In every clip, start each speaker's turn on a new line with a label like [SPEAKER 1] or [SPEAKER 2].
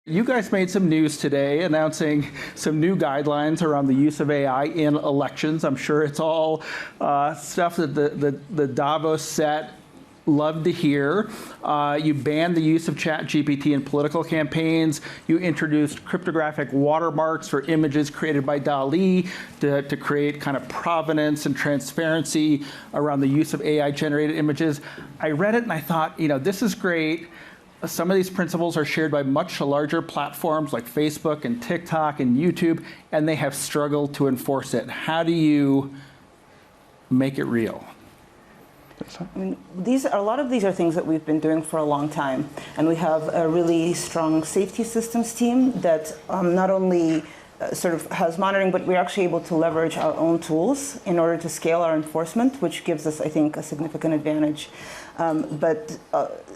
[SPEAKER 1] You guys made some news today announcing some new guidelines around the use of AI in elections. I'm sure it's all stuff that the Davos set loved to hear. You banned the use of ChatGPT in political campaigns. You introduced cryptographic watermarks for images created by DALL-E to create kind of provenance and transparency around the use of AI-generated images. I read it and I thought, this is great. Some of these principles are shared by much larger platforms like Facebook and TikTok and YouTube, and they have struggled to enforce it. How do you make it real?
[SPEAKER 2] I mean, a lot of these are things that we've been doing for a long time, and we have a really strong safety systems team that not only sort of has monitoring, but we're actually able to leverage our own tools in order to scale our enforcement, which gives us, I think, a significant advantage.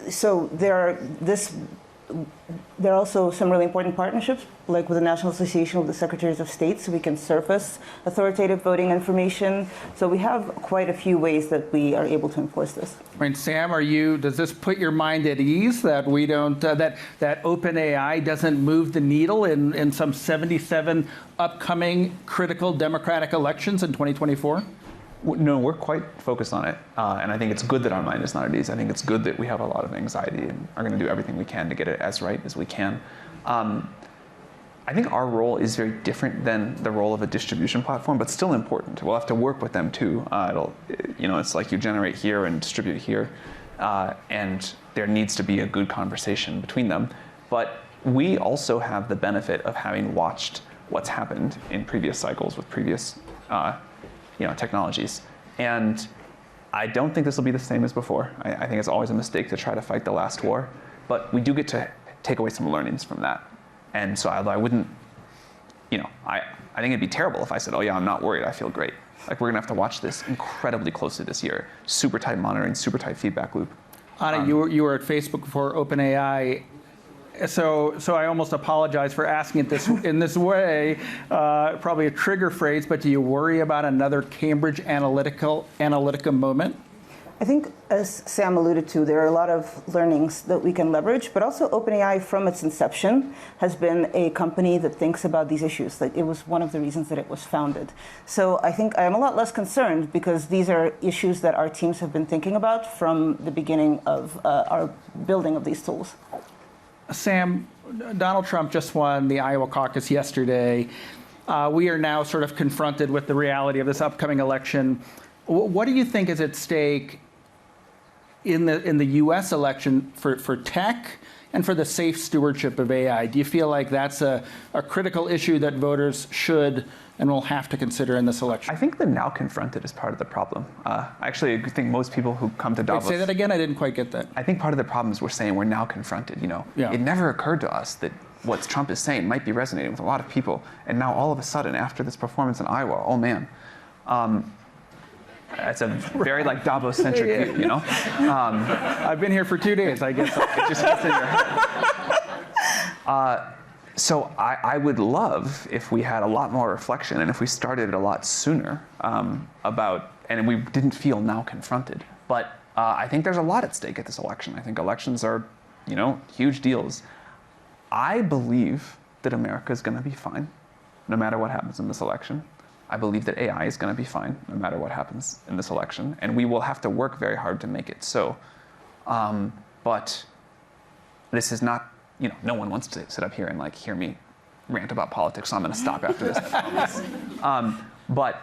[SPEAKER 2] So there are also some really important partnerships, like with the National Association of the Secretaries of State, so we can surface authoritative voting information. So we have quite a few ways that we are able to enforce this.
[SPEAKER 1] I mean, Sam, does this put your mind at ease that we don't, that OpenAI doesn't move the needle in some 77 upcoming critical democratic elections in 2024?
[SPEAKER 3] No, we're quite focused on it, and I think it's good that our mind is not at ease. I think it's good that we have a lot of anxiety and are going to do everything we can to get it as right as we can. I think our role is very different than the role of a distribution platform, but still important. We'll have to work with them too. It's like you generate here and distribute here, and there needs to be a good conversation between them. But we also have the benefit of having watched what's happened in previous cycles with previous technologies. And I don't think this will be the same as before. I think it's always a mistake to try to fight the last war, but we do get to take away some learnings from that. And so I wouldn't, I think it'd be terrible if I said, oh yeah, I'm not worried, I feel great. Like, we're gonna have to watch this incredibly closely this year. Super tight monitoring, super tight feedback loop.
[SPEAKER 1] Anna, you were at Facebook before OpenAI. So I almost apologize for asking it in this way, probably a trigger phrase, but do you worry about another Cambridge Analytica moment?
[SPEAKER 2] I think, as Sam alluded to, there are a lot of learnings that we can leverage, but also OpenAI from its inception has been a company that thinks about these issues. Like, it was one of the reasons that it was founded. So I think I'm a lot less concerned because these are issues that our teams have been thinking about from the beginning of our building of these tools.
[SPEAKER 1] Sam, Donald Trump just won the Iowa caucus yesterday. We are now sort of confronted with the reality of this upcoming election. What do you think is at stake in the U.S. election for tech and for the safe stewardship of AI? Do you feel like that's a critical issue that voters should and will have to consider in this election?
[SPEAKER 3] I think the now confronted is part of the problem. Actually, I think most people who come to Davos...
[SPEAKER 1] Wait, say that again? I didn't quite get that.
[SPEAKER 3] I think part of the problem is we're saying we're now confronted. It never occurred to us that what Trump is saying might be resonating with a lot of people. And now all of a sudden, after this performance in Iowa, oh man. It's a very Davos-centric view,
[SPEAKER 1] I've been here for 2 days, I guess.
[SPEAKER 3] It just gets in your head. So I would love if we had a lot more reflection and if we started it a lot sooner and we didn't feel now confronted. But I think there's a lot at stake at this election. I think elections are, huge deals. I believe that America is going to be fine, no matter what happens in this election. I believe that AI is going to be fine, no matter what happens in this election. And we will have to work very hard to make it so. But this is not, no one wants to sit up here and hear me rant about politics, so I'm going to stop after this, I promise. But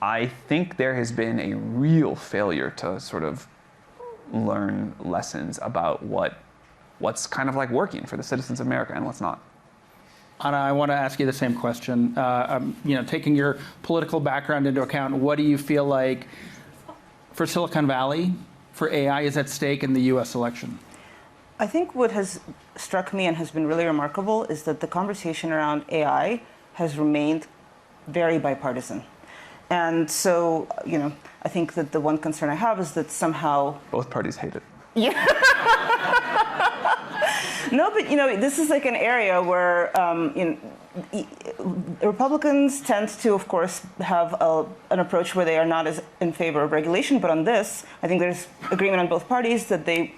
[SPEAKER 3] I think there has been a real failure to sort of learn lessons about what's kind of working for the citizens of America and what's not.
[SPEAKER 1] Anna, I want to ask you the same question. Taking your political background into account, what do you feel like for Silicon Valley, for AI, is at stake in the U.S. election?
[SPEAKER 2] I think what has struck me and has been really remarkable is that the conversation around AI has remained very bipartisan. And so, I think that the one concern I have is that somehow...
[SPEAKER 3] Both parties hate it.
[SPEAKER 2] Yeah. No, but this is like an area where Republicans tend to, of course, have an approach where they are not as in favor of regulation. But on this, I think there's agreement on both parties that they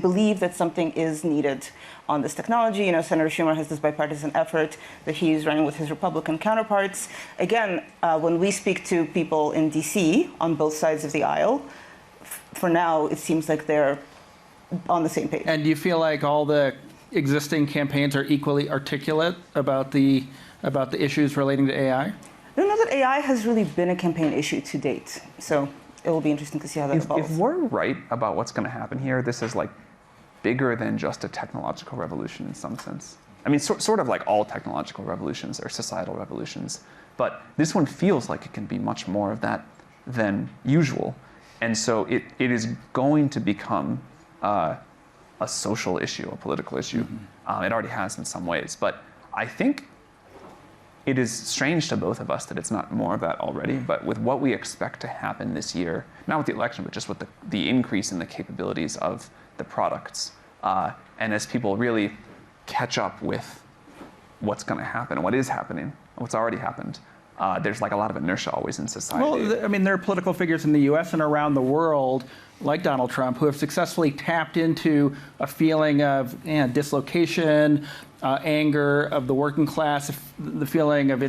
[SPEAKER 2] believe that something is needed on this technology. Senator Schumer has this bipartisan effort that he's running with his Republican counterparts. Again, when we speak to people in D.C. on both sides of the aisle, for now, it seems like they're on the same page.
[SPEAKER 1] And do you feel like all the existing campaigns are equally articulate about the issues relating to AI? I
[SPEAKER 2] don't know that AI has really been a campaign issue to date. So it will be interesting to see how that evolves.
[SPEAKER 3] If we're right about what's going to happen here, this is like bigger than just a technological revolution in some sense. I mean, sort of like all technological revolutions or societal revolutions. But this one feels like it can be much more of that than usual. And so it is going to become a social issue, a political issue. Mm-hmm. It already has in some ways. But I think it is strange to both of us that it's not more of that already. But with what we expect to happen this year, not with the election, but just with the increase in the capabilities of the products, and as people really catch up with what's going to happen, what is happening, what's already happened, there's like a lot of inertia always in society.
[SPEAKER 1] Well, I mean, there are political figures in the U.S. and around the world, like Donald Trump, who have successfully tapped into a feeling of dislocation, anger of the working class, the feeling of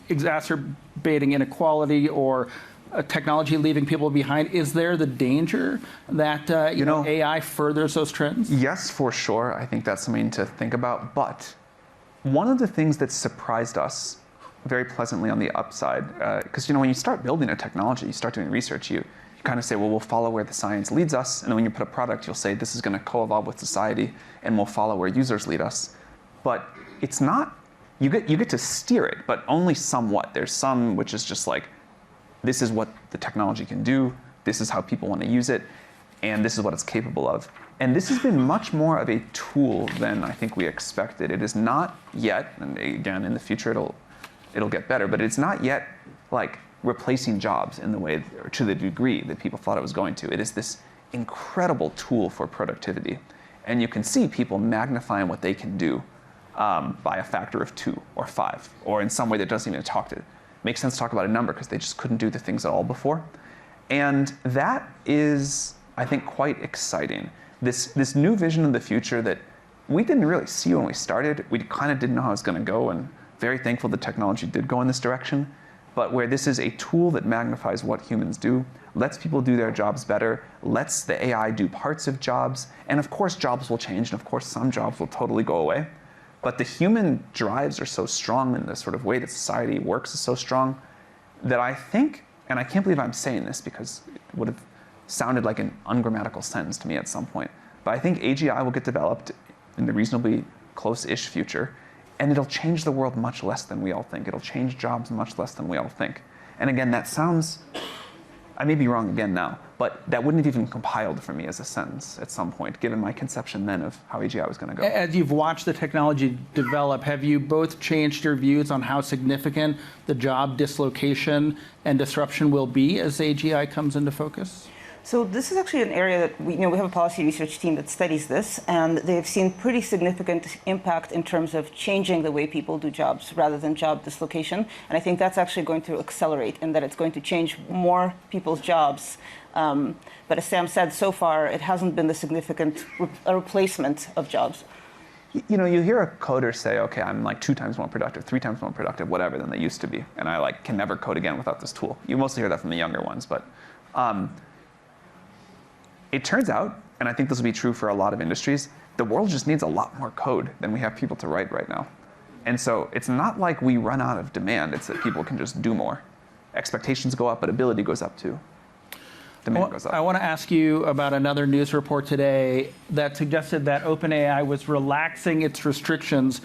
[SPEAKER 1] exacerbating inequality or technology leaving people behind. Is there the danger that AI furthers those trends?
[SPEAKER 3] Yes, for sure. I think that's something to think about. But one of the things that surprised us very pleasantly on the upside, because when you start building a technology, you start doing research, you kind of say, well, we'll follow where the science leads us, and then when you put a product, you'll say this is going to co-evolve with society, and we'll follow where users lead us. But it's not. You get to steer it, but only somewhat. There's some which is just like, this is what the technology can do, this is how people want to use it, and this is what it's capable of. And this has been much more of a tool than I think we expected. It is not yet, and again, in the future it'll get better, but it's not yet like replacing jobs in the way, or to the degree that people thought it was going to. It is this incredible tool for productivity. And you can see people magnifying what they can do by a factor of 2 or 5, or in some way that doesn't even make sense to talk about a number because they just couldn't do the things at all before. And that is, I think, quite exciting. This new vision of the future that we didn't really see when we started. We kind of didn't know how it was going to go, and very thankful the technology did go in this direction. But where this is a tool that magnifies what humans do, lets people do their jobs better, lets the AI do parts of jobs, and of course jobs will change, and of course some jobs will totally go away. But the human drives are so strong, and the sort of way that society works is so strong, that I think, and I can't believe I'm saying this because it would have sounded like an ungrammatical sentence to me at some point, but I think AGI will get developed in the reasonably close-ish future, and it'll change the world much less than we all think. It'll change jobs much less than we all think. And again, that sounds, I may be wrong again now, but that wouldn't have even compiled for me as a sentence at some point, given my conception then of how AGI was going to go.
[SPEAKER 1] As you've watched the technology develop, have you both changed your views on how significant the job dislocation and disruption will be as AGI comes into focus?
[SPEAKER 2] So this is actually an area that we have a policy research team that studies this, and they've seen pretty significant impact in terms of changing the way people do jobs rather than job dislocation. And I think that's actually going to accelerate in that it's going to change more people's jobs. But as Sam said, so far it hasn't been the significant replacement of jobs.
[SPEAKER 3] You hear a coder say, okay, I'm like 2 times more productive, 3 times more productive, whatever, than they used to be. And I can never code again without this tool. You mostly hear that from the younger ones, but it turns out, and I think this will be true for a lot of industries, the world just needs a lot more code than we have people to write right now. And so it's not like we run out of demand, it's that people can just do more. Expectations go up, but ability goes up too. Demand goes up.
[SPEAKER 1] I want to ask you about another news report today that suggested that OpenAI was relaxing its restrictions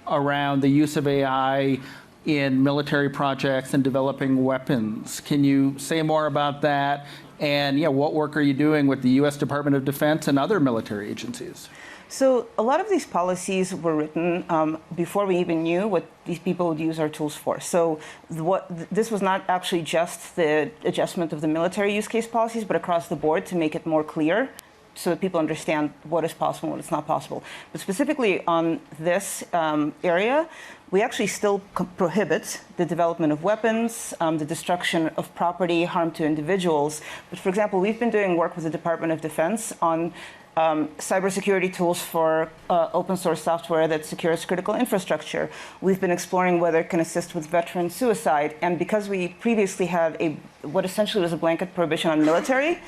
[SPEAKER 1] around the use of AI in military projects and developing weapons. Can you say more about that? And what work are you doing with the U.S. Department of Defense and other military agencies?
[SPEAKER 2] So a lot of these policies were written before we even knew what these people would use our tools for. So this was not actually just the adjustment of the military use case policies, but across the board to make it more clear so that people understand what is possible and what is not possible. But specifically on this area, we actually still prohibit the development of weapons, the destruction of property, harm to individuals. But for example, we've been doing work with the Department of Defense on cybersecurity tools for open source software that secures critical infrastructure. We've been exploring whether it can assist with veteran suicide. And because we previously had what essentially was a blanket prohibition on military,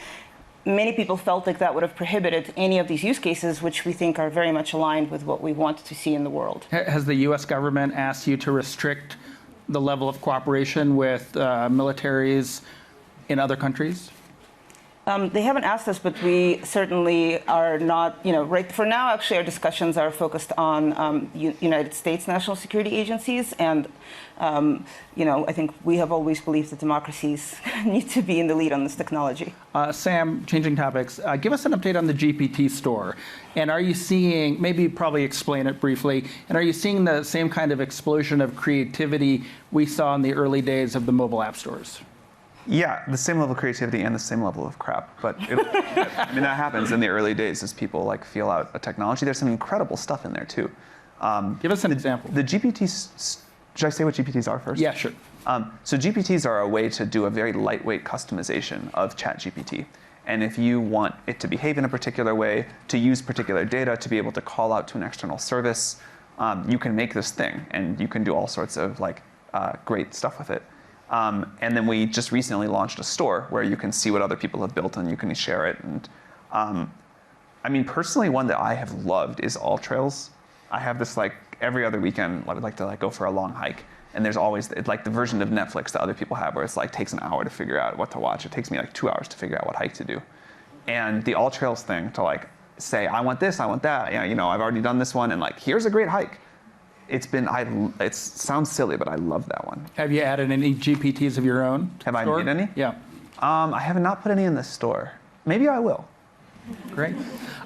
[SPEAKER 2] many people felt like that would have prohibited any of these use cases, which we think are very much aligned with what we want to see in the world.
[SPEAKER 1] Has the U.S. government asked you to restrict the level of cooperation with militaries in other countries?
[SPEAKER 2] They haven't asked us, but we certainly are not, right for now, actually, our discussions are focused on United States national security agencies. And, I think we have always believed that democracies need to be in the lead on this technology.
[SPEAKER 1] Sam, changing topics, give us an update on the GPT store. And are you seeing, maybe probably explain it briefly, and are you seeing the same kind of explosion of creativity we saw in the early days of the mobile app stores?
[SPEAKER 3] Yeah, the same level of creativity and the same level of crap. But that happens in the early days as people feel out a technology. There's some incredible stuff in there too.
[SPEAKER 1] Give us an example.
[SPEAKER 3] The GPTs, should I say what GPTs are first?
[SPEAKER 1] Yeah, sure.
[SPEAKER 3] So GPTs are a way to do a very lightweight customization of ChatGPT. And if you want it to behave in a particular way, to use particular data, to be able to call out to an external service, you can make this thing, and you can do all sorts of great stuff with it. And then we just recently launched a store where you can see what other people have built and you can share it. And personally, one that I have loved is All Trails. I have this every other weekend, I would like to go for a long hike. And there's always the version of Netflix that other people have where it's takes an hour to figure out what to watch. It takes me 2 hours to figure out what hike to do. And the All Trails thing to say, I want this, I want that. I've already done this one and here's a great hike. It sounds silly, but I love that one.
[SPEAKER 1] Have you added any GPTs of your own?
[SPEAKER 3] Have I made any?
[SPEAKER 1] Yeah.
[SPEAKER 3] I have not put any in the store. Maybe I will.
[SPEAKER 1] Great.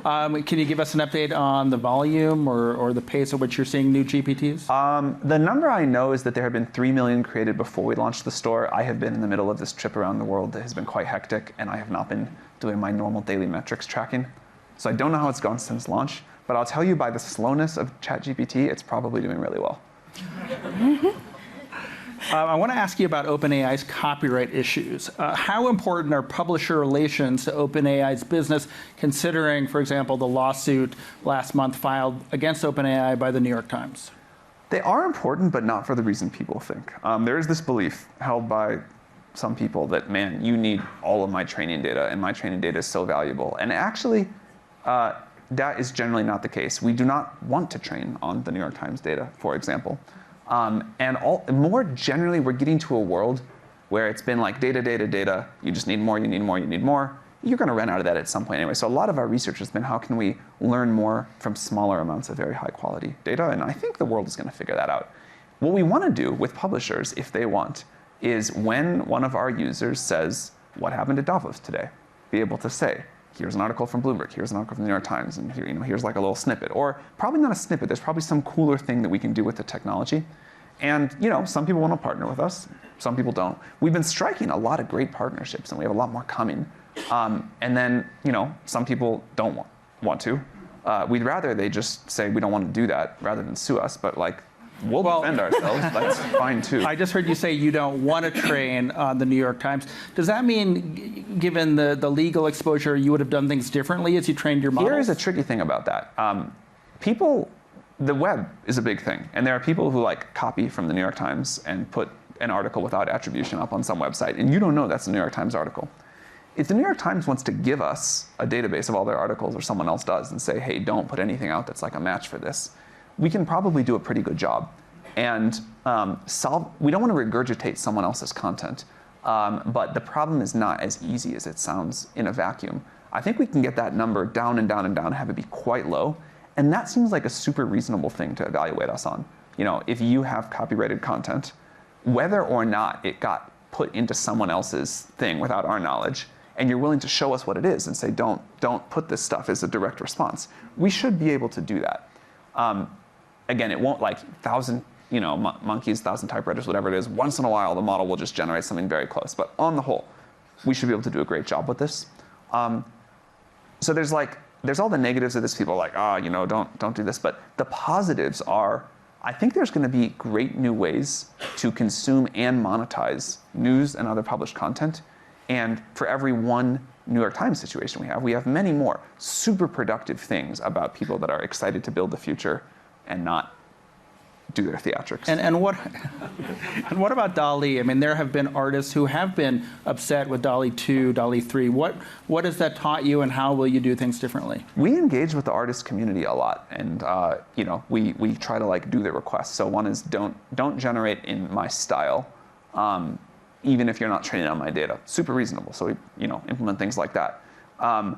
[SPEAKER 1] Can you give us an update on the volume or the pace at which you're seeing new GPTs?
[SPEAKER 3] The number I know is that there have been 3 million created before we launched the store. I have been in the middle of this trip around the world that has been quite hectic, and I have not been doing my normal daily metrics tracking. So I don't know how it's gone since launch. But I'll tell you, by the slowness of ChatGPT, it's probably doing really well.
[SPEAKER 1] I want to ask you about OpenAI's copyright issues. How important are publisher relations to OpenAI's business, considering, for example, the lawsuit last month filed against OpenAI by the New York Times?
[SPEAKER 3] They are important, but not for the reason people think. There is this belief held by some people that, man, you need all of my training data, and my training data is so valuable. And actually, that is generally not the case. We do not want to train on the New York Times data, for example. More generally, we're getting to a world where it's been data, data, data. You just need more, you need more, you need more. You're going to run out of that at some point anyway. So a lot of our research has been how can we learn more from smaller amounts of very high quality data? And I think the world is going to figure that out. What we want to do with publishers, if they want, is when one of our users says, what happened at Davos today? Be able to say, here's an article from Bloomberg, here's an article from the New York Times, and here's a little snippet. Or probably not a snippet, there's probably some cooler thing that we can do with the technology. And some people want to partner with us, some people don't. We've been striking a lot of great partnerships, and we have a lot more coming. And then, some people don't want to. We'd rather they just say we don't want to do that rather than sue us, but we'll defend ourselves. That's fine too.
[SPEAKER 1] I just heard you say you don't want to train on the New York Times. Does that mean, given the legal exposure, you would have done things differently as you trained your models?
[SPEAKER 3] Here is a tricky thing about that. The web is a big thing, and there are people who copy from the New York Times and put an article without attribution up on some website, and you don't know that's a New York Times article. If the New York Times wants to give us a database of all their articles, or someone else does, and say, hey, don't put anything out that's a match for this, we can probably do a pretty good job. And we don't want to regurgitate someone else's content, but the problem is not as easy as it sounds in a vacuum. I think we can get that number down and down and down, have it be quite low, and that seems like a super reasonable thing to evaluate us on. If you have copyrighted content, whether or not it got put into someone else's thing without our knowledge, and you're willing to show us what it is and say, don't put this stuff as a direct response, we should be able to do that. Again, it won't 1,000 monkeys, 1,000 typewriters, whatever it is. Once in a while, the model will just generate something very close. But on the whole, we should be able to do a great job with this. So there's all the negatives of this. People are like, don't do this. But the positives are, I think there's going to be great new ways to consume and monetize news and other published content. And for every one New York Times situation we have many more super productive things about people that are excited to build the future and not do their theatrics.
[SPEAKER 1] And what about DALL-E? I mean, there have been artists who have been upset with DALL-E 2, DALL-E 3. What has that taught you, and how will you do things differently?
[SPEAKER 3] We engage with the artist community a lot, and we try to do their requests. So one is don't generate in my style, even if you're not trained on my data. Super reasonable. So we implement things like that. Let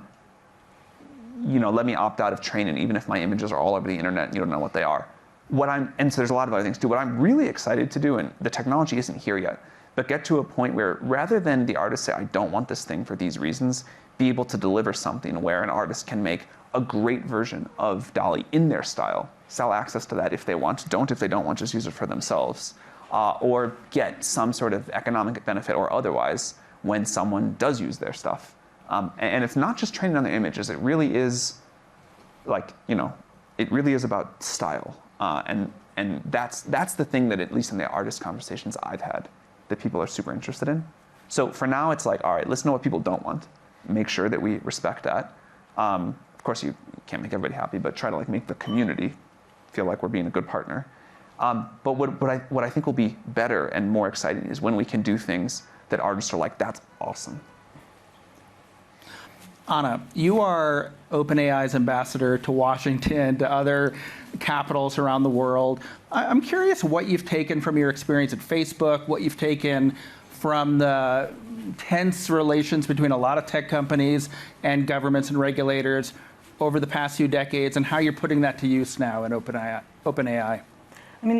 [SPEAKER 3] me opt out of training, even if my images are all over the internet and you don't know what they are. And so there's a lot of other things too. What I'm really excited to do, and the technology isn't here yet, but get to a point where rather than the artist say, I don't want this thing for these reasons, be able to deliver something where an artist can make a great version of DALL-E in their style, sell access to that if they want, don't if they don't want, just use it for themselves, or get some sort of economic benefit or otherwise when someone does use their stuff. And it's not just training on their images, it really is it really is about style. And that's the thing that, at least in the artist conversations I've had, that people are super interested in. So for now, it's all right, listen to what people don't want. Make sure that we respect that. Of course, you can't make everybody happy, but try to make the community feel like we're being a good partner. But what I think will be better and more exciting is when we can do things that artists are like, that's awesome.
[SPEAKER 1] Anna, you are OpenAI's ambassador to Washington, to other capitals around the world. I'm curious what you've taken from your experience at Facebook, what you've taken from the tense relations between a lot of tech companies and governments and regulators over the past few decades, and how you're putting that to use now in OpenAI.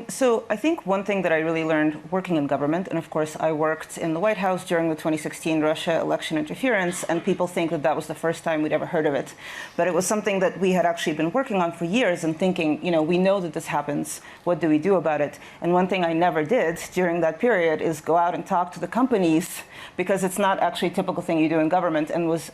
[SPEAKER 2] So I think one thing that I really learned working in government, and of course I worked in the White House during the 2016 Russia election interference, and people think that that was the first time we'd ever heard of it. But it was something that we had actually been working on for years and thinking, we know that this happens, what do we do about it? And one thing I never did during that period is go out and talk to the companies, because it's not actually a typical thing you do in government, and was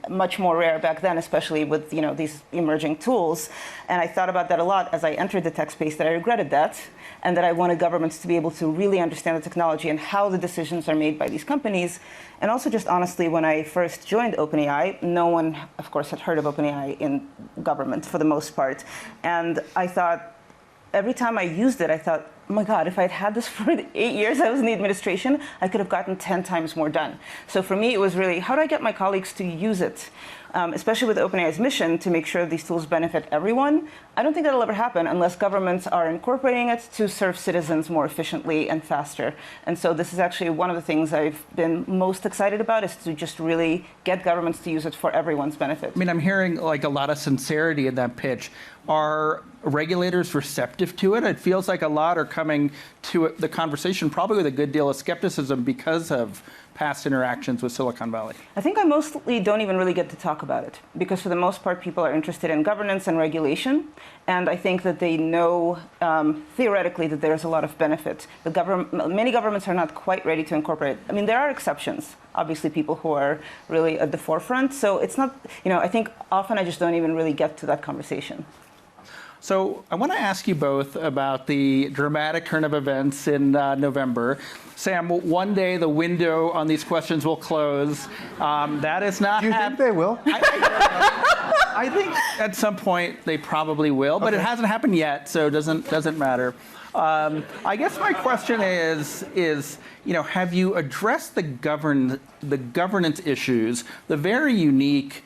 [SPEAKER 2] much more rare back then, especially with these emerging tools. And I thought about that a lot as I entered the tech space, that I regretted that, and that I wanted governments to be able to really understand the technology and how the decisions are made by these companies. And also, just honestly, when I first joined OpenAI, no one, of course, had heard of OpenAI in government for the most part. And I thought, every time I used it, I thought, oh my God, if I'd had this for the 8 years I was in the administration, I could have gotten 10 times more done. So for me, it was really, how do I get my colleagues to use it? Especially with OpenAI's mission to make sure these tools benefit everyone. I don't think that'll ever happen unless governments are incorporating it to serve citizens more efficiently and faster. And so this is actually one of the things I've been most excited about, is to just really get governments to use it for everyone's benefit.
[SPEAKER 1] I'm hearing a lot of sincerity in that pitch. Are regulators receptive to it? It feels like a lot are coming to the conversation probably with a good deal of skepticism because of past interactions with Silicon Valley.
[SPEAKER 2] I think I mostly don't even really get to talk about it, because for the most part, people are interested in governance and regulation. And I think that they know theoretically that there's a lot of benefit. Many governments are not quite ready to incorporate. There are exceptions, obviously, people who are really at the forefront. So it's not, I think often I just don't even really get to that conversation.
[SPEAKER 1] So I want to ask you both about the dramatic turn of events in November. Sam, one day the window on these questions will close. That is not.
[SPEAKER 4] Do you think they will?
[SPEAKER 1] I think at some point they probably will, but it hasn't happened yet, so it doesn't matter. I guess my question is have you addressed the governance issues, the very unique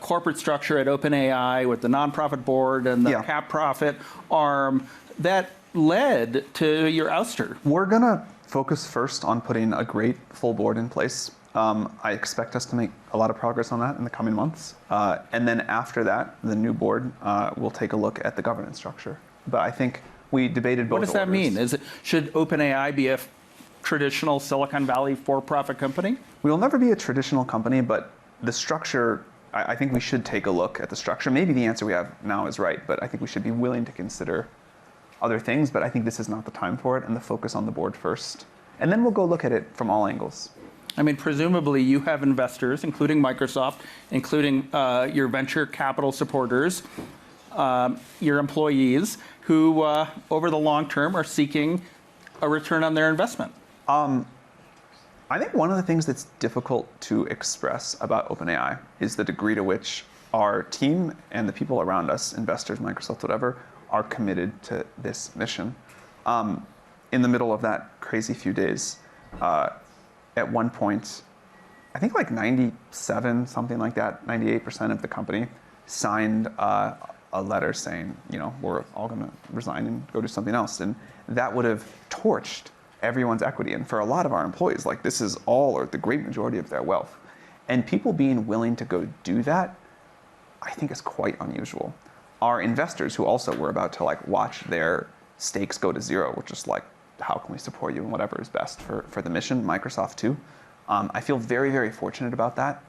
[SPEAKER 1] corporate structure at OpenAI with the nonprofit board and the cap profit arm that led to your ouster?
[SPEAKER 3] We're going to focus first on putting a great full board in place. I expect us to make a lot of progress on that in the coming months. And then after that, the new board will take a look at the governance structure. But I think we debated both.
[SPEAKER 1] What does that mean? Should OpenAI be a traditional Silicon Valley for-profit company?
[SPEAKER 3] We will never be a traditional company, but the structure, I think we should take a look at the structure. Maybe the answer we have now is right, but I think we should be willing to consider other things, but I think this is not the time for it, and the focus on the board first. And then we'll go look at it from all angles.
[SPEAKER 1] I mean, presumably you have investors, including Microsoft, including your venture capital supporters, your employees, who over the long term are seeking a return on their investment.
[SPEAKER 3] I think one of the things that's difficult to express about OpenAI is the degree to which our team and the people around us, investors, Microsoft, whatever, are committed to this mission. In the middle of that crazy few days, at one point, I think like 97, something like that, 98% of the company signed a letter saying, you know, we're all going to resign and go do something else. And that would have torched everyone's equity. And for a lot of our employees, like this is all or the great majority of their wealth. And people being willing to go do that, I think is quite unusual. Our investors who also were about to like watch their stakes go to zero, which is like, how can we support you and whatever is best for the mission, Microsoft too. I feel very, very fortunate about that.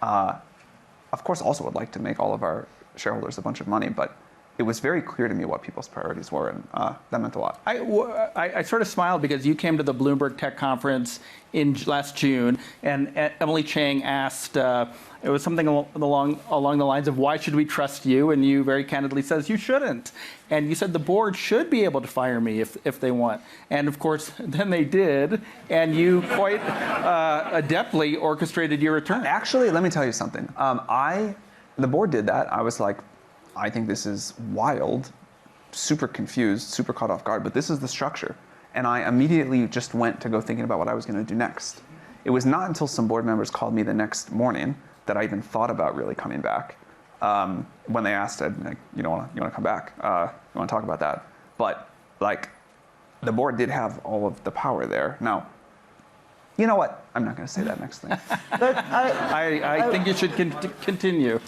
[SPEAKER 3] Of course, also would like to make all of our shareholders a bunch of money, but it was very clear to me what people's priorities were, and that meant a lot.
[SPEAKER 1] I sort of smiled because you came to the Bloomberg Tech Conference in last June, and Emily Chang asked, it was something along the lines of, why should we trust you? And you very candidly says, you shouldn't. And you said the board should be able to fire me if they want. And of course, then they did, and you quite adeptly orchestrated your return.
[SPEAKER 3] Actually, let me tell you something. The board did that. I was like, I think this is wild, super confused, super caught off guard, but this is the structure. And I immediately just went to go thinking about what I was going to do next. It was not until some board members called me the next morning that I even thought about really coming back. When they asked, I'd like, you want to come back? You want to talk about that? But like, the board did have all of the power there. Now, you know what? I'm not going to say that next thing.
[SPEAKER 2] But
[SPEAKER 1] I think you should continue.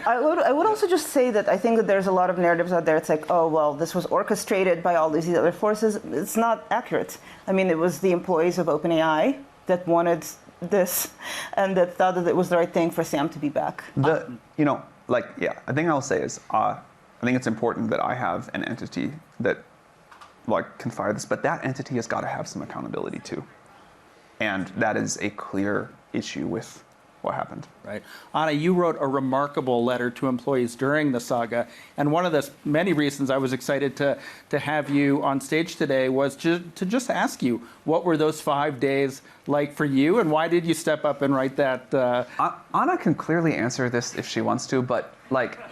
[SPEAKER 2] I would also just say that I think that there's a lot of narratives out there. It's like, oh, well, this was orchestrated by all these other forces. It's not accurate. I mean, it was the employees of OpenAI that wanted this and that thought that it was the right thing for Sam to be back.
[SPEAKER 3] The thing I'll say is, I think it's important that I have an entity that can fire this, but that entity has got to have some accountability too. And that is a clear issue with what happened.
[SPEAKER 1] Right. Anna, you wrote a remarkable letter to employees during the saga, and one of the many reasons I was excited to have you on stage today was to just ask you, what were those 5 days like for you, and why did you step up and write that?
[SPEAKER 3] Anna can clearly answer this if she wants to, but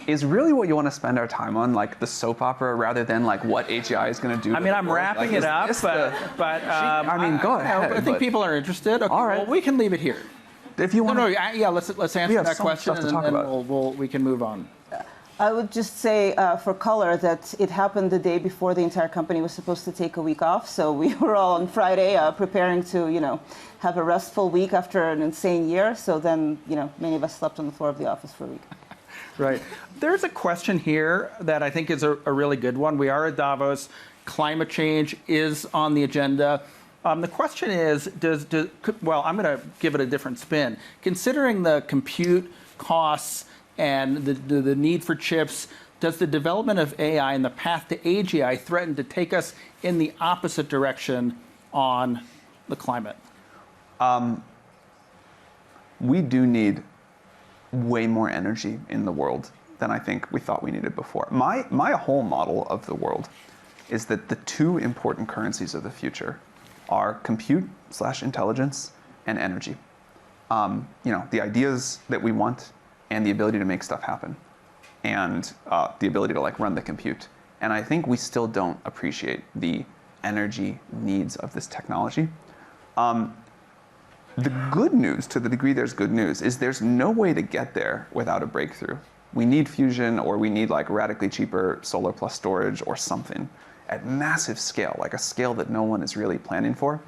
[SPEAKER 3] is really what you want to spend our time on, the soap opera, rather than what AGI is going to do?
[SPEAKER 1] I mean, I'm wrapping it up, but
[SPEAKER 3] go ahead.
[SPEAKER 1] I think people are interested. Okay,
[SPEAKER 3] all right.
[SPEAKER 1] Well, we can leave it here.
[SPEAKER 3] If you want,
[SPEAKER 1] let's answer that question, and then we can move on.
[SPEAKER 2] I would just say, for color, that it happened the day before the entire company was supposed to take a week off. So we were all on Friday preparing to, have a restful week after an insane year. So then, many of us slept on the floor of the office for a week.
[SPEAKER 1] Right. There's a question here that I think is a really good one. We are at Davos. Climate change is on the agenda. The question is, I'm going to give it a different spin. Considering the compute costs and the need for chips, does the development of AI and the path to AGI threaten to take us in the opposite direction on the climate?
[SPEAKER 3] We do need way more energy in the world than I think we thought we needed before. My whole model of the world is that the two important currencies of the future are compute/intelligence and energy. The ideas that we want and the ability to make stuff happen, and the ability to run the compute. And I think we still don't appreciate the energy needs of this technology. The good news, to the degree there's good news, is there's no way to get there without a breakthrough. We need fusion, or we need radically cheaper solar plus storage or something at massive scale, a scale that no one is really planning for.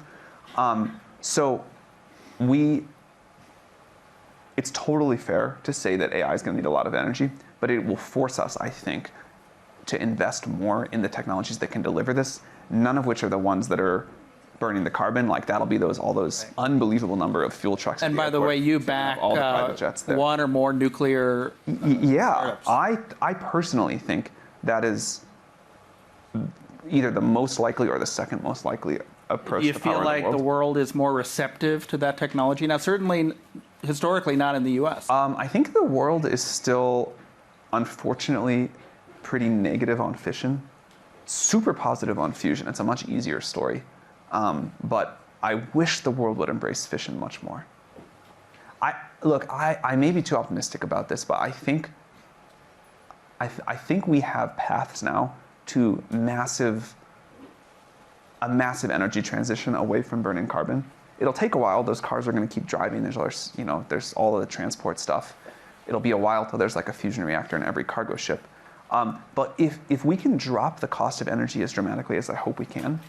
[SPEAKER 3] It's totally fair to say that AI is going to need a lot of energy, but it will force us, I think, to invest more in the technologies that can deliver this, none of which are the ones that are burning the carbon. That'll be all those unbelievable number of fuel trucks.
[SPEAKER 1] And by the way, you back
[SPEAKER 3] all the private jets there.
[SPEAKER 1] One or more nuclear startups.
[SPEAKER 3] I personally think that is either the most likely or the second most likely approach
[SPEAKER 1] You
[SPEAKER 3] the power
[SPEAKER 1] feel
[SPEAKER 3] of
[SPEAKER 1] like
[SPEAKER 3] the
[SPEAKER 1] the world is more receptive to that technology? Now, certainly, historically, not in the U.S.
[SPEAKER 3] I think the world is still, unfortunately, pretty negative on fission, super positive on fusion. It's a much easier story. But I wish the world would embrace fission much more. I may be too optimistic about this, but I think we have paths now to a massive energy transition away from burning carbon. It'll take a while. Those cars are going to keep driving. There's all of the transport stuff. It'll be a while till there's like a fusion reactor in every cargo ship. But if we can drop the cost of energy as dramatically as I hope we can,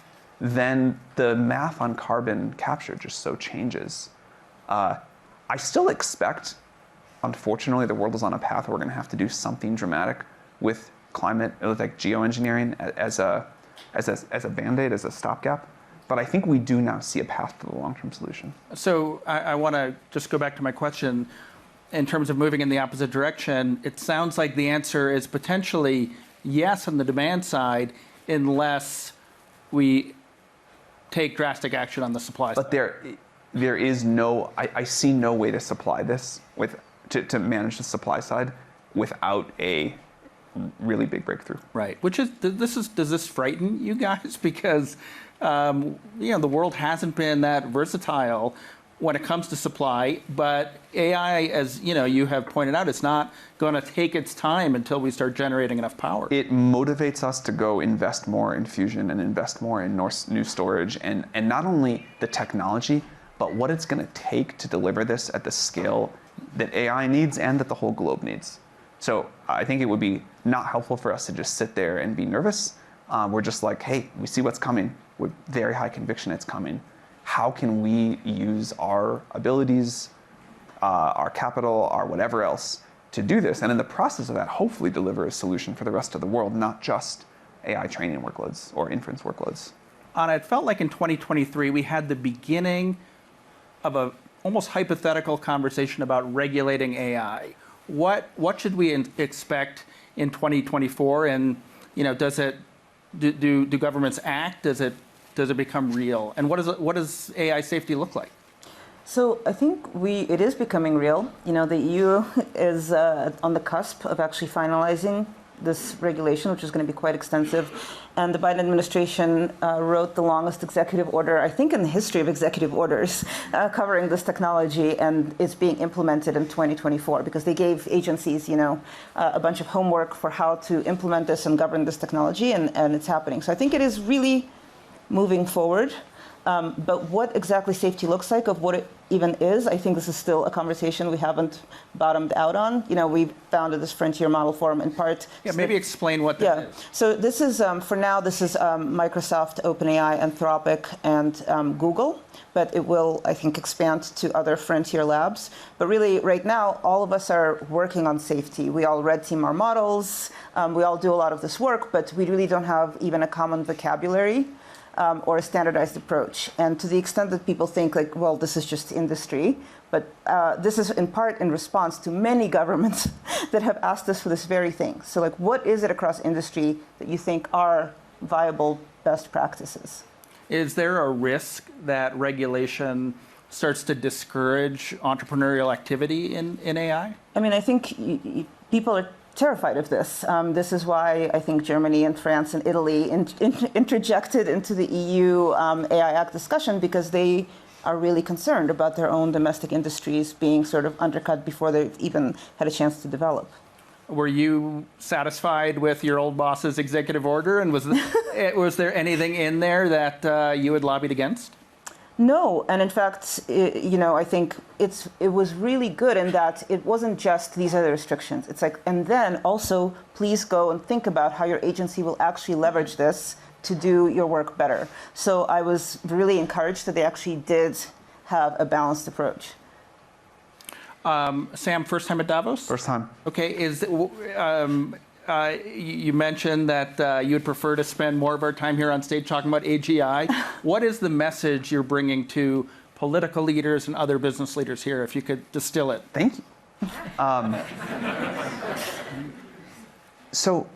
[SPEAKER 3] then the math on carbon capture just so changes. I still expect, unfortunately, the world is on a path where we're going to have to do something dramatic with climate, like geoengineering as a band-aid, as a stopgap. But I think we do now see a path to the long-term solution.
[SPEAKER 1] So I want to just go back to my question. In terms of moving in the opposite direction, it sounds like the answer is potentially yes on the demand side, unless we take drastic action on the supply side.
[SPEAKER 3] But there is no, I see no way to supply this to manage the supply side without a really big breakthrough.
[SPEAKER 1] Right. Does this frighten you guys? Because the world hasn't been that versatile when it comes to supply, but AI, as you have pointed out, it's not going to take its time until we start generating enough power.
[SPEAKER 3] It motivates us to go invest more in fusion and invest more in new storage, and not only the technology, but what it's going to take to deliver this at the scale that AI needs and that the whole globe needs. So I think it would be not helpful for us to just sit there and be nervous. We're just like, hey, we see what's coming. With very high conviction it's coming. How can we use our abilities, our capital, our whatever else to do this? And in the process of that, hopefully deliver a solution for the rest of the world, not just AI training workloads or inference workloads.
[SPEAKER 1] Anna, it felt like in 2023 we had the beginning of a almost hypothetical conversation about regulating AI. What should we expect in 2024? And do governments act? Does it become real? And what does AI safety look like?
[SPEAKER 2] So I think it is becoming real. The EU is on the cusp of actually finalizing this regulation, which is going to be quite extensive. And the Biden administration wrote the longest executive order, I think, in the history of executive orders covering this technology, and it's being implemented in 2024 because they gave agencies, a bunch of homework for how to implement this and govern this technology, and it's happening. So I think it is really moving forward. But what exactly safety looks like, of what it even is, I think this is still a conversation we haven't bottomed out on. We founded this Frontier Model Forum in part.
[SPEAKER 1] Yeah, maybe explain what that is.
[SPEAKER 2] So this is, for now, this is Microsoft, OpenAI, Anthropic, and Google. But it will, I think, expand to other frontier labs. But really, right now, all of us are working on safety. We all red team our models. We all do a lot of this work, but we really don't have even a common vocabulary. Or a standardized approach. And to the extent that people think this is just industry, but this is in part in response to many governments that have asked us for this very thing. So what is it across industry that you think are viable best practices?
[SPEAKER 1] Is there a risk that regulation starts to discourage entrepreneurial activity in AI?
[SPEAKER 2] I mean, I think people are terrified of this. This is why I think Germany and France and Italy interjected into the EU AI Act discussion, because they are really concerned about their own domestic industries being sort of undercut before they've even had a chance to develop.
[SPEAKER 1] Were you satisfied with your old boss's executive order, and was there anything in there that you had lobbied against?
[SPEAKER 2] No, and in fact, I think it was really good in that it wasn't just these are the restrictions. It's and then also please go and think about how your agency will actually leverage this to do your work better. So I was really encouraged that they actually did have a balanced approach.
[SPEAKER 1] Sam, first time at Davos?
[SPEAKER 3] First time.
[SPEAKER 1] Okay, you mentioned that you would prefer to spend more of our time here on stage talking about AGI. What is the message you're bringing to political leaders and other business leaders here, if you could distill it?
[SPEAKER 3] Thank you. So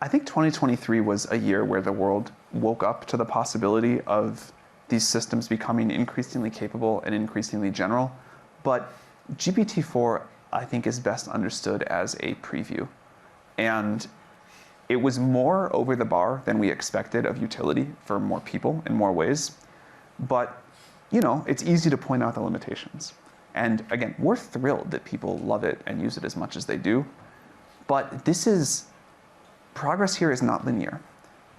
[SPEAKER 3] I think 2023 was a year where the world woke up to the possibility of these systems becoming increasingly capable and increasingly general. But GPT-4, I think, is best understood as a preview. And it was more over the bar than we expected of utility for more people in more ways. But, you know, it's easy to point out the limitations. And again, we're thrilled that people love it and use it as much as they do. But progress here is not linear.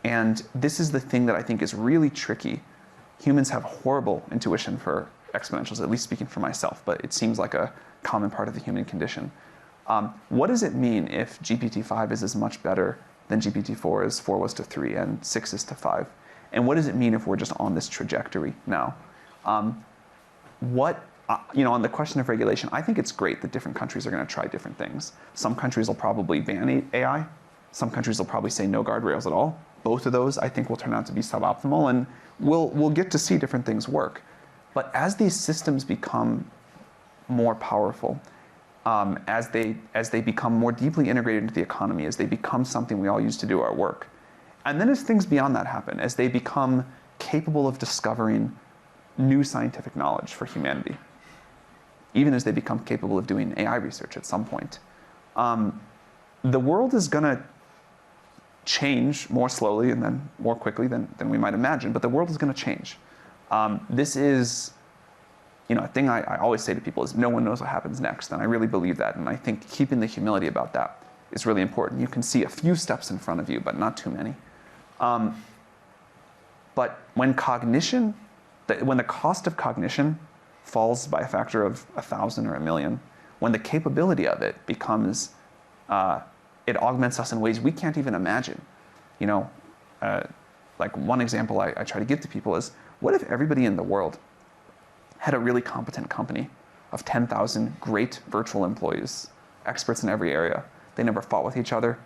[SPEAKER 3] And this is the thing that I think is really tricky. Humans have horrible intuition for exponentials, at least speaking for myself, but it seems like a common part of the human condition. What does it mean if GPT-5 is as much better than GPT-4 as 4 was to 3 and 6 is to 5? And what does it mean if we're just on this trajectory now? You know, on the question of regulation, I think it's great that different countries are going to try different things. Some countries will probably ban AI. Some countries will probably say no guardrails at all. Both of those, I think, will turn out to be suboptimal, and we'll get to see different things work. But as these systems become more powerful, as they become more deeply integrated into the economy, as they become something we all use to do our work, and then as things beyond that happen, as they become capable of discovering new scientific knowledge for humanity, even as they become capable of doing AI research at some point, the world is going to change more slowly and then more quickly than we might imagine, but the world is going to change. This is, you know, a thing I always say to people is no one knows what happens next, and I really believe that, and I think keeping the humility about that is really important. You can see a few steps in front of you, but not too many. But when the cost of cognition falls by a factor of 1,000 or 1,000,000, when the capability of it becomes it augments us in ways we can't even imagine. You know, like one example I try to give to people is, what if everybody in the world had a really competent company of 10,000 great virtual employees, experts in every area? They never fought with each other.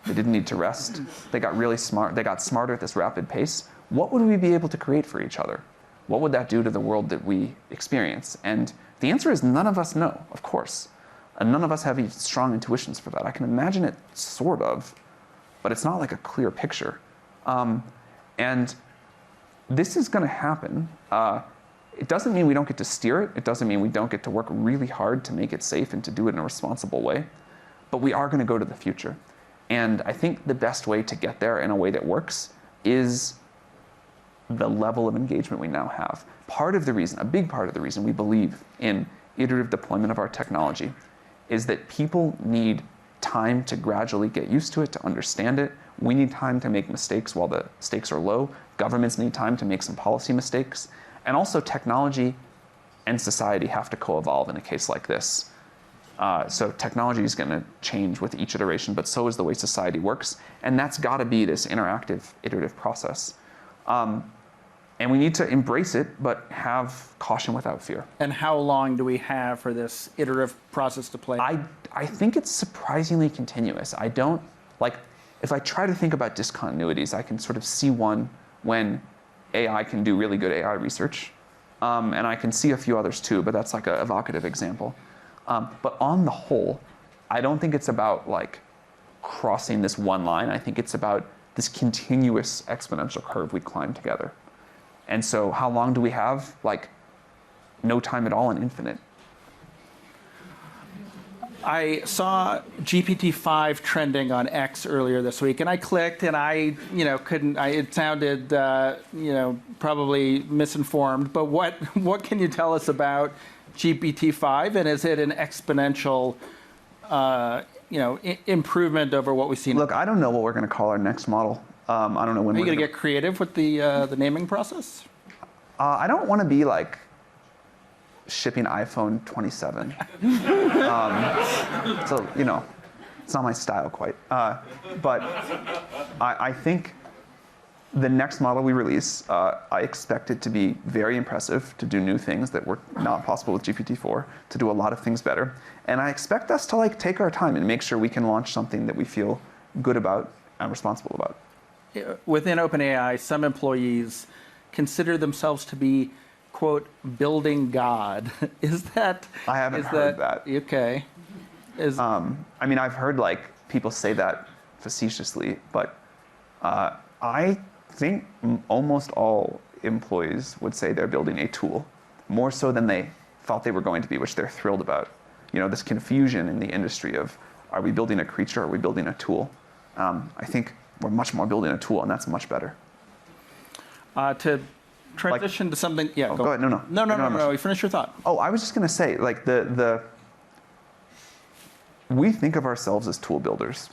[SPEAKER 3] They didn't need to rest. They got really smart. They got smarter at this rapid pace. What would we be able to create for each other? What would that do to the world that we experience? And the answer is none of us know, of course. And none of us have any strong intuitions for that. I can imagine it sort of, but it's not like a clear picture. And this is going to happen. It doesn't mean we don't get to steer it. It doesn't mean we don't get to work really hard to make it safe and to do it in a responsible way. But we are going to go to the future. And I think the best way to get there in a way that works is the level of engagement we now have. A big part of the reason we believe in iterative deployment of our technology is that people need time to gradually get used to it, to understand it. We need time to make mistakes while the stakes are low. Governments need time to make some policy mistakes. And also technology and society have to co-evolve in a case like this. So technology is going to change with each iteration, but so is the way society works. And that's got to be this interactive, iterative process. And we need to embrace it, but have caution without fear.
[SPEAKER 1] And how long do we have for this iterative process to play?
[SPEAKER 3] I think it's surprisingly continuous. If I try to think about discontinuities, I can sort of see one when AI can do really good AI research. And I can see a few others too, but that's like an evocative example. But on the whole, I don't think it's about like crossing this one line. I think it's about this continuous exponential curve we climb together. And so how long do we have? Like no time at all and infinite.
[SPEAKER 1] I saw GPT-5 trending on X earlier this week, and I clicked, and I, couldn't. It sounded, probably misinformed. But what can you tell us about GPT-5, and is it an exponential, improvement over what we've seen?
[SPEAKER 3] Look, I don't know what we're going to call our next model. I don't know when.
[SPEAKER 1] Are you going to get creative with the naming process?
[SPEAKER 3] I don't want to be like shipping iPhone 27. So, it's not my style quite. But I think the next model we release, I expect it to be very impressive, to do new things that were not possible with GPT-4, to do a lot of things better. And I expect us to take our time and make sure we can launch something that we feel good about and responsible about.
[SPEAKER 1] Within OpenAI, some employees consider themselves to be, quote, building God. Is that?
[SPEAKER 3] I haven't heard that.
[SPEAKER 1] Okay.
[SPEAKER 3] I've heard people say that facetiously, but I think almost all employees would say they're building a tool, more so than they thought they were going to be, which they're thrilled about. You know, this confusion in the industry of, are we building a creature or are we building a tool? I think we're much more building a tool, and that's much better.
[SPEAKER 1] To transition to something, yeah,
[SPEAKER 3] go ahead. No.
[SPEAKER 1] You finish your thought.
[SPEAKER 3] Oh, I was just going to say, like, we think of ourselves as tool builders.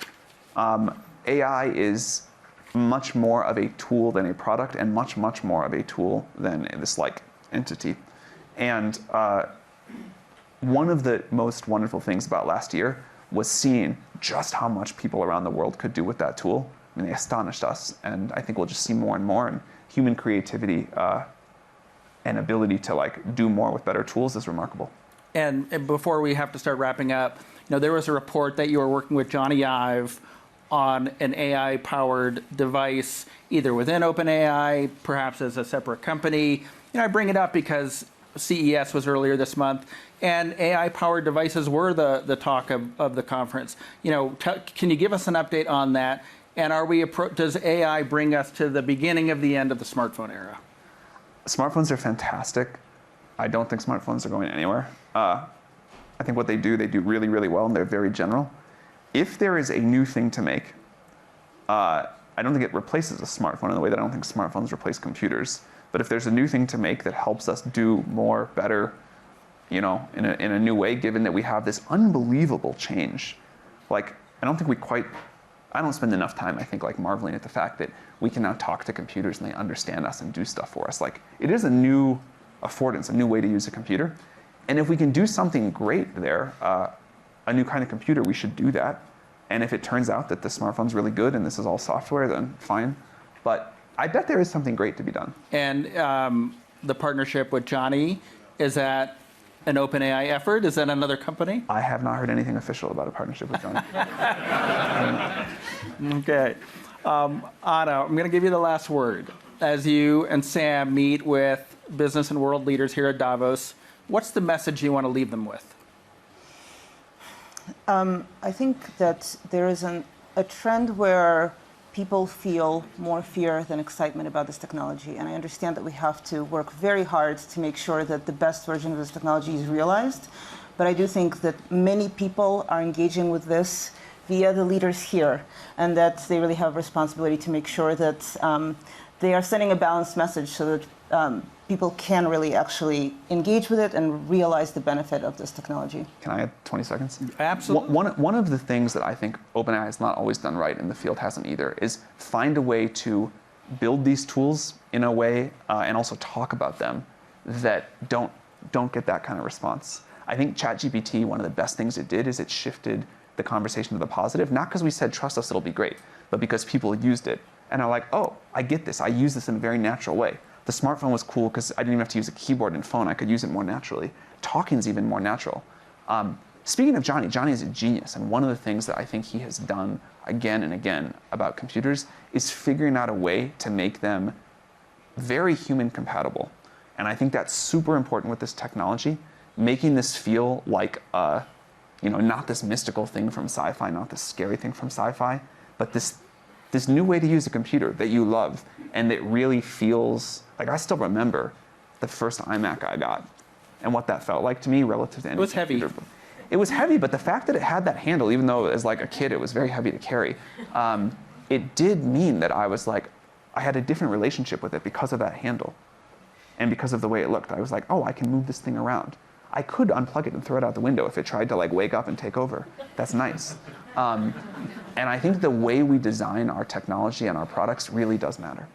[SPEAKER 3] AI is much more of a tool than a product, and much, much more of a tool than this like entity. And one of the most wonderful things about last year was seeing just how much people around the world could do with that tool. I mean, they astonished us, and I think we'll just see more and more. And human creativity and ability to like do more with better tools is remarkable.
[SPEAKER 1] And before we have to start wrapping up, you know, there was a report that you were working with Johnny Ive on an AI-powered device, either within OpenAI, perhaps as a separate company. You know, I bring it up because CES was earlier this month, and AI-powered devices were the talk of the conference. You know, can you give us an update on that? And does AI bring us to the beginning of the end of the smartphone era?
[SPEAKER 3] Smartphones are fantastic. I don't think smartphones are going anywhere. I think what they do really, really well, and they're very general. If there is a new thing to make, I don't think it replaces a smartphone in the way that I don't think smartphones replace computers. But if there's a new thing to make that helps us do more, better, you know, in a new way, given that we have this unbelievable change, like, I don't spend enough time, I think, like marveling at the fact that we can now talk to computers and they understand us and do stuff for us. Like, it is a new affordance, a new way to use a computer. And if we can do something great there, a new kind of computer, we should do that. And if it turns out that the smartphone's really good and this is all software, then fine. But I bet there is something great to be done. And
[SPEAKER 1] the partnership with Johnny, is that an OpenAI effort? Is that another company?
[SPEAKER 3] I have not heard anything official about a partnership with Johnny.
[SPEAKER 1] Okay. Anna, I'm going to give you the last word. As you and Sam meet with business and world leaders here at Davos, what's the message you want to leave them with?
[SPEAKER 2] I think that there is a trend where people feel more fear than excitement about this technology. And I understand that we have to work very hard to make sure that the best version of this technology is realized. But I do think that many people are engaging with this via the leaders here, and that they really have a responsibility to make sure that they are sending a balanced message so that people can really actually engage with it and realize the benefit of this technology.
[SPEAKER 3] Can I add 20 seconds?
[SPEAKER 1] Absolutely.
[SPEAKER 3] One of the things that I think OpenAI has not always done right, and the field hasn't either, is find a way to build these tools in a way and also talk about them that don't get that kind of response. I think ChatGPT, one of the best things it did is it shifted the conversation to the positive, not because we said, trust us, it'll be great, but because people used it and are like, oh, I get this. I use this in a very natural way. The smartphone was cool because I didn't even have to use a keyboard and phone. I could use it more naturally. Talking's even more natural. Speaking of Johnny is a genius. And one of the things that I think he has done again and again about computers is figuring out a way to make them very human compatible. And I think that's super important with this technology, making this feel like, not this mystical thing from sci-fi, not this scary thing from sci-fi, but this new way to use a computer that you love and that really feels like, I still remember the first iMac I got and what that felt like to me relative to any computer.
[SPEAKER 1] Heavy.
[SPEAKER 3] It was heavy, but the fact that it had that handle, even though as like a kid it was very heavy to carry, it did mean that I was like, I had a different relationship with it because of that handle and because of the way it looked. I was like, oh, I can move this thing around. I could unplug it and throw it out the window if it tried to like wake up and take over. That's nice. And I think the way we design our technology and our products really does matter.